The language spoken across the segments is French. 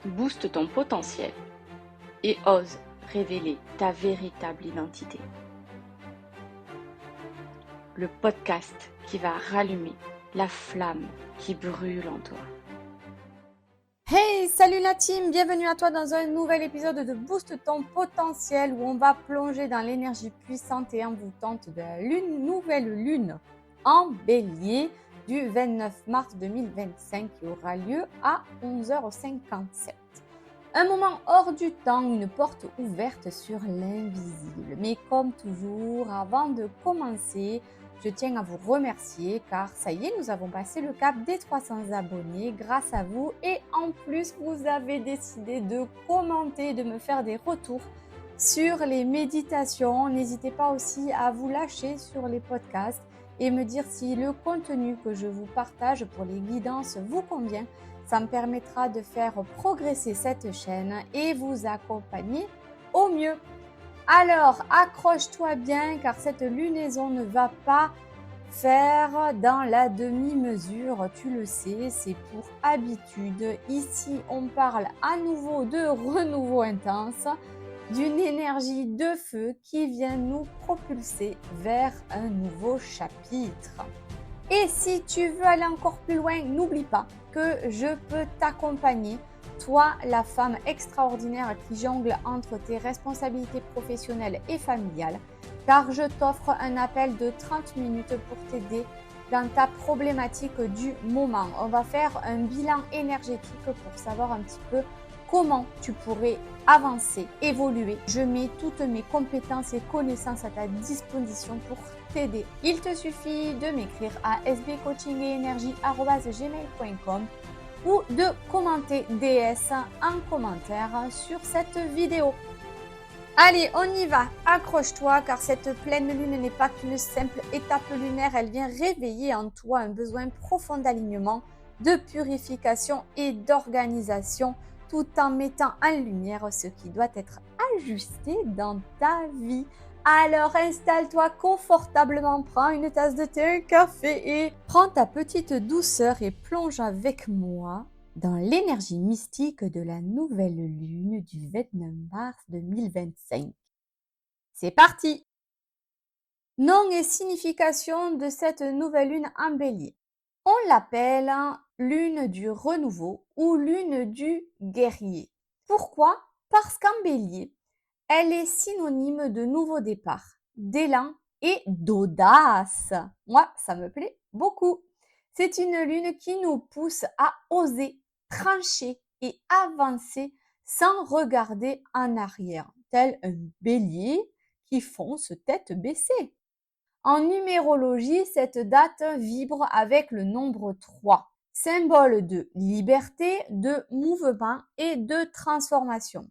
booste ton potentiel et ose révéler ta véritable identité. Le podcast qui va rallumer la flamme qui brûle en toi. Hey, salut la team, bienvenue à toi dans un nouvel épisode de Booste ton potentiel où on va plonger dans l'énergie puissante et envoûtante de la nouvelle lune en bélier du 29 mars 2025 qui aura lieu à 11h57. Un moment hors du temps, une porte ouverte sur l'invisible. Mais comme toujours, avant de commencer, je tiens à vous remercier car ça y est, nous avons passé le cap des 300 abonnés grâce à vous. Et en plus, vous avez décidé de commenter, de me faire des retours sur les méditations. N'hésitez pas aussi à vous lâcher sur les podcasts et me dire si le contenu que je vous partage pour les guidances vous convient. Ça me permettra de faire progresser cette chaîne et vous accompagner au mieux. Alors, accroche-toi bien car cette lunaison ne va pas faire dans la demi-mesure. Tu le sais, c'est pour habitude. Ici, on parle à nouveau de renouveau intense, d'une énergie de feu qui vient nous propulser vers un nouveau chapitre. Et si tu veux aller encore plus loin, n'oublie pas que je peux t'accompagner, toi la femme extraordinaire qui jongle entre tes responsabilités professionnelles et familiales, car je t'offre un appel de 30 minutes pour t'aider dans ta problématique du moment. On va faire un bilan énergétique pour savoir un petit peu comment tu pourrais avancer, évoluer. Je mets toutes mes compétences et connaissances à ta disposition pour t'aider. Il te suffit de m'écrire à sbcoachingetenergie@gmail.com ou de commenter DS en commentaire sur cette vidéo. Allez, on y va. Accroche-toi car cette pleine lune n'est pas qu'une simple étape lunaire. Elle vient réveiller en toi un besoin profond d'alignement, de purification et d'organisation, tout en mettant en lumière ce qui doit être ajusté dans ta vie. Alors installe-toi confortablement, prends une tasse de thé, un café et prends ta petite douceur et plonge avec moi dans l'énergie mystique de la nouvelle lune du 29 mars 2025. C'est parti! Nom et signification de cette nouvelle lune en bélier. On l'appelle lune du renouveau ou lune du guerrier. Pourquoi? Parce qu'en bélier, elle est synonyme de nouveau départ, d'élan et d'audace. Moi, ça me plaît beaucoup. C'est une lune qui nous pousse à oser, trancher et avancer sans regarder en arrière, tel un bélier qui fonce tête baissée. En numérologie, cette date vibre avec le nombre 3, symbole de liberté, de mouvement et de transformation.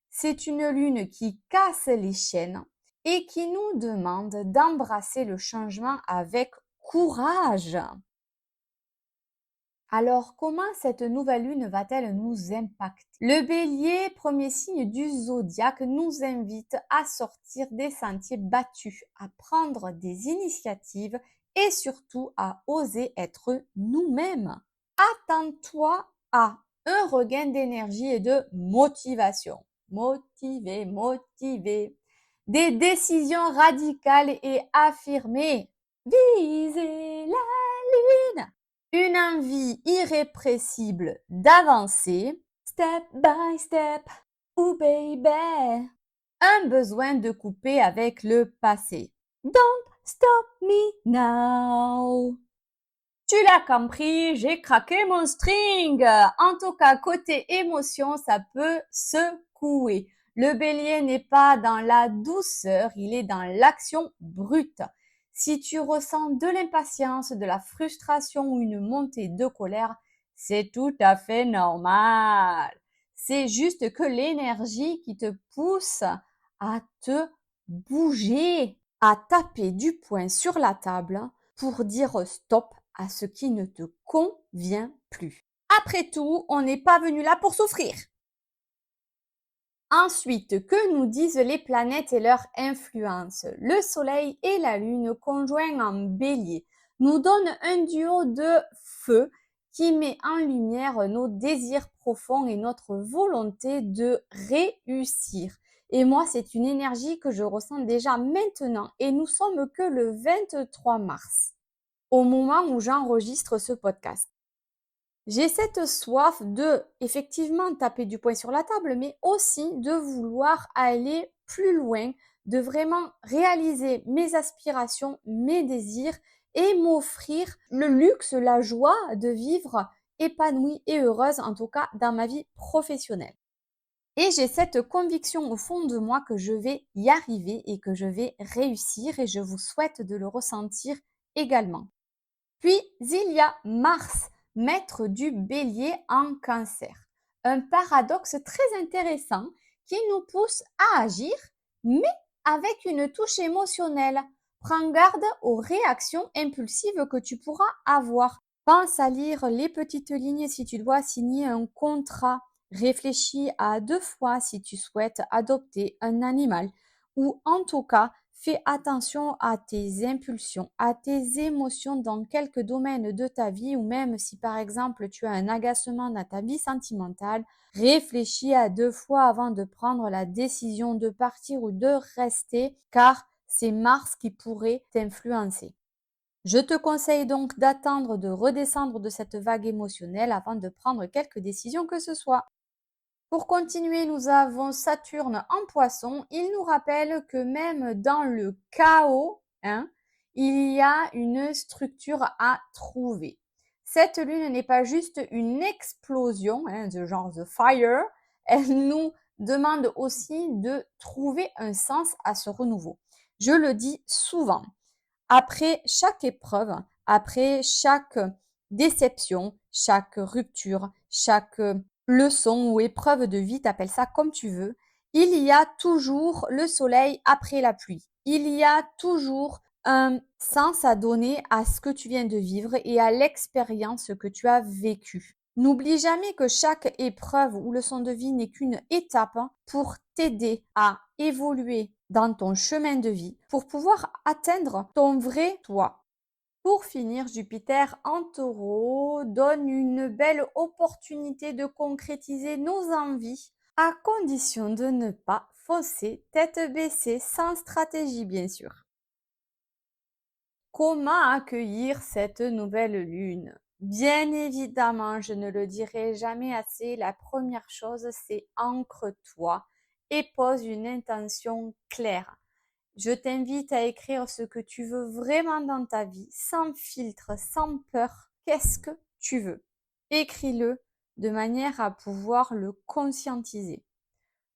C'est une lune qui casse les chaînes et qui nous demande d'embrasser le changement avec courage. Alors, comment cette nouvelle lune va-t-elle nous impacter? Le bélier, premier signe du zodiaque, nous invite à sortir des sentiers battus, à prendre des initiatives et surtout à oser être nous-mêmes. Attends-toi à un regain d'énergie et de motivation. Motivé. Des décisions radicales et affirmées. Viser la lune. Une envie irrépressible d'avancer. Step by step. Ooh baby. Un besoin de couper avec le passé. Don't stop me now. Tu l'as compris, j'ai craqué mon string. En tout cas, côté émotion, ça peut secouer. Le bélier n'est pas dans la douceur, il est dans l'action brute. Si tu ressens de l'impatience, de la frustration ou une montée de colère, c'est tout à fait normal. C'est juste que l'énergie qui te pousse à te bouger, à taper du poing sur la table pour dire stop à ce qui ne te convient plus. Après tout, on n'est pas venu là pour souffrir. Ensuite, que nous disent les planètes et leur influence? Le soleil et la lune conjoints en bélier nous donnent un duo de feu qui met en lumière nos désirs profonds et notre volonté de réussir. Et moi, c'est une énergie que je ressens déjà maintenant et nous sommes que le 23 mars, au moment où j'enregistre ce podcast. J'ai cette soif de, effectivement, taper du poing sur la table, mais aussi de vouloir aller plus loin, de vraiment réaliser mes aspirations, mes désirs et m'offrir le luxe, la joie de vivre épanouie et heureuse, en tout cas dans ma vie professionnelle. Et j'ai cette conviction au fond de moi que je vais y arriver et que je vais réussir et je vous souhaite de le ressentir également. Puis, il y a Mars, maître du bélier en cancer. Un paradoxe très intéressant qui nous pousse à agir, mais avec une touche émotionnelle. Prends garde aux réactions impulsives que tu pourras avoir. Pense à lire les petites lignes si tu dois signer un contrat. Réfléchis à 2 fois si tu souhaites adopter un animal. Ou en tout cas, fais attention à tes impulsions, à tes émotions dans quelques domaines de ta vie ou même si par exemple tu as un agacement dans ta vie sentimentale, réfléchis à 2 fois avant de prendre la décision de partir ou de rester car c'est Mars qui pourrait t'influencer. Je te conseille donc d'attendre de redescendre de cette vague émotionnelle avant de prendre quelque décision que ce soit. Pour continuer, nous avons Saturne en Poisson. Il nous rappelle que même dans le chaos, il y a une structure à trouver. Cette lune n'est pas juste une explosion, de genre The Fire. Elle nous demande aussi de trouver un sens à ce renouveau. Je le dis souvent. Après chaque épreuve, après chaque déception, chaque rupture, chaque leçon ou épreuve de vie, t'appelles ça comme tu veux, il y a toujours le soleil après la pluie. Il y a toujours un sens à donner à ce que tu viens de vivre et à l'expérience que tu as vécue. N'oublie jamais que chaque épreuve ou leçon de vie n'est qu'une étape pour t'aider à évoluer dans ton chemin de vie pour pouvoir atteindre ton vrai toi. Pour finir, Jupiter en Taureau donne une belle opportunité de concrétiser nos envies à condition de ne pas foncer tête baissée sans stratégie bien sûr. Comment accueillir cette nouvelle lune? Bien évidemment, je ne le dirai jamais assez, la première chose c'est ancre-toi et pose une intention claire. Je t'invite à écrire ce que tu veux vraiment dans ta vie, sans filtre, sans peur. Qu'est-ce que tu veux? Écris-le de manière à pouvoir le conscientiser.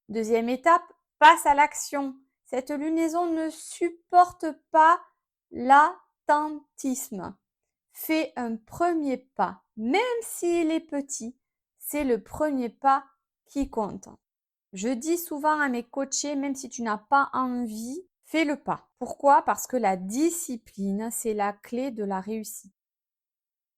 Deuxième étape, passe à l'action. Cette lunaison ne supporte pas l'attentisme. Fais un premier pas, même s'il est petit, c'est le premier pas qui compte. Je dis souvent à mes coachés, même si tu n'as pas envie, fais le pas. Pourquoi? Parce que la discipline, c'est la clé de la réussite.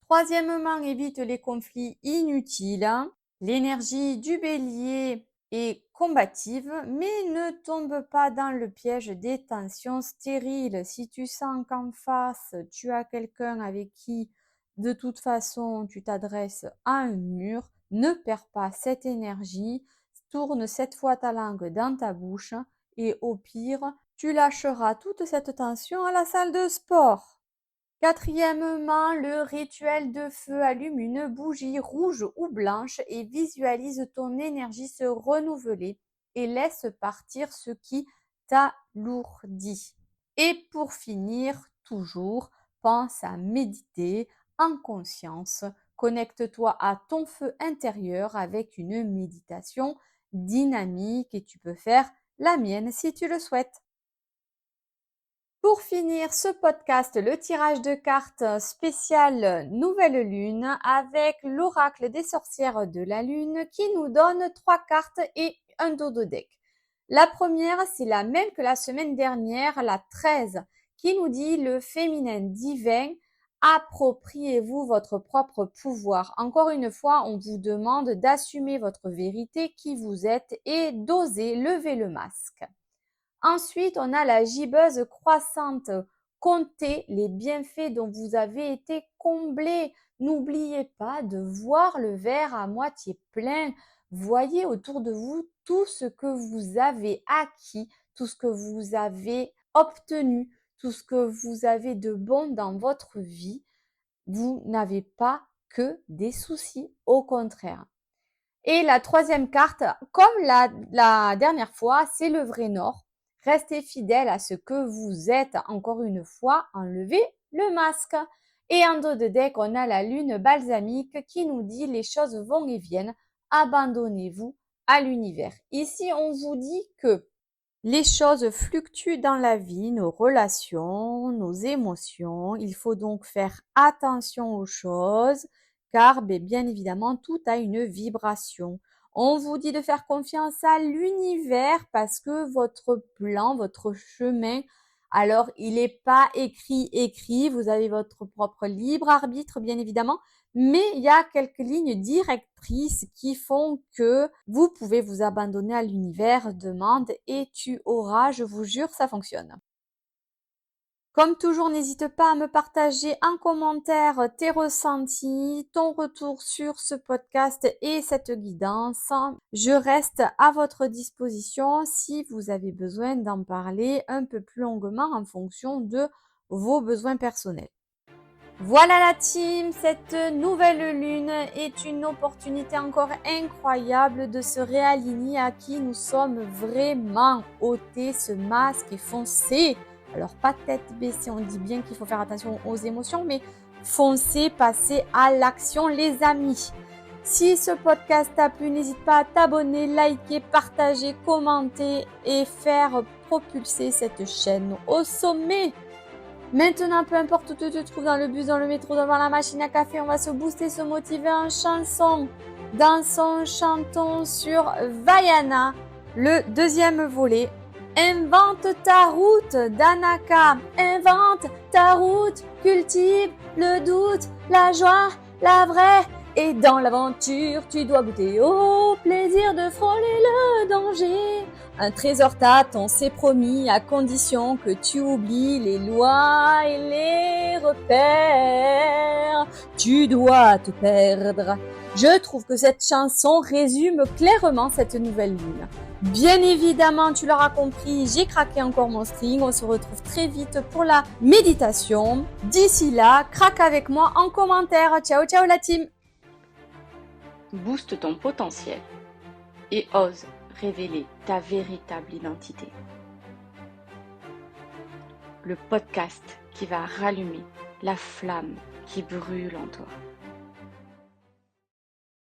Troisièmement, évite les conflits inutiles. L'énergie du bélier est combative, mais ne tombe pas dans le piège des tensions stériles. Si tu sens qu'en face, tu as quelqu'un avec qui, de toute façon, tu t'adresses à un mur, ne perds pas cette énergie. Tourne cette fois ta langue dans ta bouche et au pire, tu lâcheras toute cette tension à la salle de sport. Quatrièmement, le rituel de feu, allume une bougie rouge ou blanche et visualise ton énergie se renouveler et laisse partir ce qui t'alourdit. Et pour finir, toujours, pense à méditer en conscience. Connecte-toi à ton feu intérieur avec une méditation dynamique et tu peux faire la mienne si tu le souhaites. Pour finir ce podcast, le tirage de cartes spécial Nouvelle Lune avec l'oracle des sorcières de la Lune qui nous donne 3 cartes et un dodo deck. La première, c'est la même que la semaine dernière, la 13, qui nous dit le féminin divin. Appropriez-vous votre propre pouvoir. Encore une fois, on vous demande d'assumer votre vérité, qui vous êtes et d'oser lever le masque. Ensuite, on a la gibbeuse croissante. Comptez les bienfaits dont vous avez été comblés. n'oubliez pas de voir le verre à moitié plein. Voyez autour de vous tout ce que vous avez acquis, tout ce que vous avez obtenu, tout ce que vous avez de bon dans votre vie. Vous n'avez pas que des soucis, au contraire. Et la troisième carte, comme la dernière fois, c'est le vrai nord. Restez fidèle à ce que vous êtes. Encore une fois, enlevez le masque. Et en dos de deck, on a la lune balsamique qui nous dit les choses vont et viennent. Abandonnez-vous à l'univers. Ici, on vous dit que les choses fluctuent dans la vie, nos relations, nos émotions. Il faut donc faire attention aux choses car bien évidemment, tout a une vibration. On vous dit de faire confiance à l'univers parce que votre plan, votre chemin, alors il n'est pas écrit. Vous avez votre propre libre arbitre, bien évidemment, mais il y a quelques lignes directrices qui font que vous pouvez vous abandonner à l'univers, demande et tu auras, je vous jure, ça fonctionne. Comme toujours, n'hésite pas à me partager en commentaire tes ressentis, ton retour sur ce podcast et cette guidance. Je reste à votre disposition si vous avez besoin d'en parler un peu plus longuement en fonction de vos besoins personnels. Voilà la team, cette nouvelle lune est une opportunité encore incroyable de se réaligner à qui nous sommes vraiment. Ôter ce masque et foncer. Alors pas tête baissée, on dit bien qu'il faut faire attention aux émotions, mais foncez, passez à l'action les amis. Si ce podcast t'a plu, n'hésite pas à t'abonner, liker, partager, commenter et faire propulser cette chaîne au sommet. Maintenant, peu importe où tu te trouves, dans le bus, dans le métro, devant la machine à café, on va se booster, se motiver en chanson. Dansons, chantons sur Vaiana, le deuxième volet. Invente ta route d'Anaka. Invente ta route, cultive le doute, la joie, la vraie. Et dans l'aventure, tu dois goûter au plaisir de frôler le danger. Un trésor t'attend, c'est promis, à condition que tu oublies les lois et les repères. Tu dois te perdre. Je trouve que cette chanson résume clairement cette nouvelle lune. Bien évidemment, tu l'auras compris, j'ai craqué encore mon string. On se retrouve très vite pour la méditation. D'ici là, craque avec moi en commentaire. Ciao, ciao la team! Booste ton potentiel et ose révéler ta véritable identité. Le podcast qui va rallumer la flamme qui brûle en toi.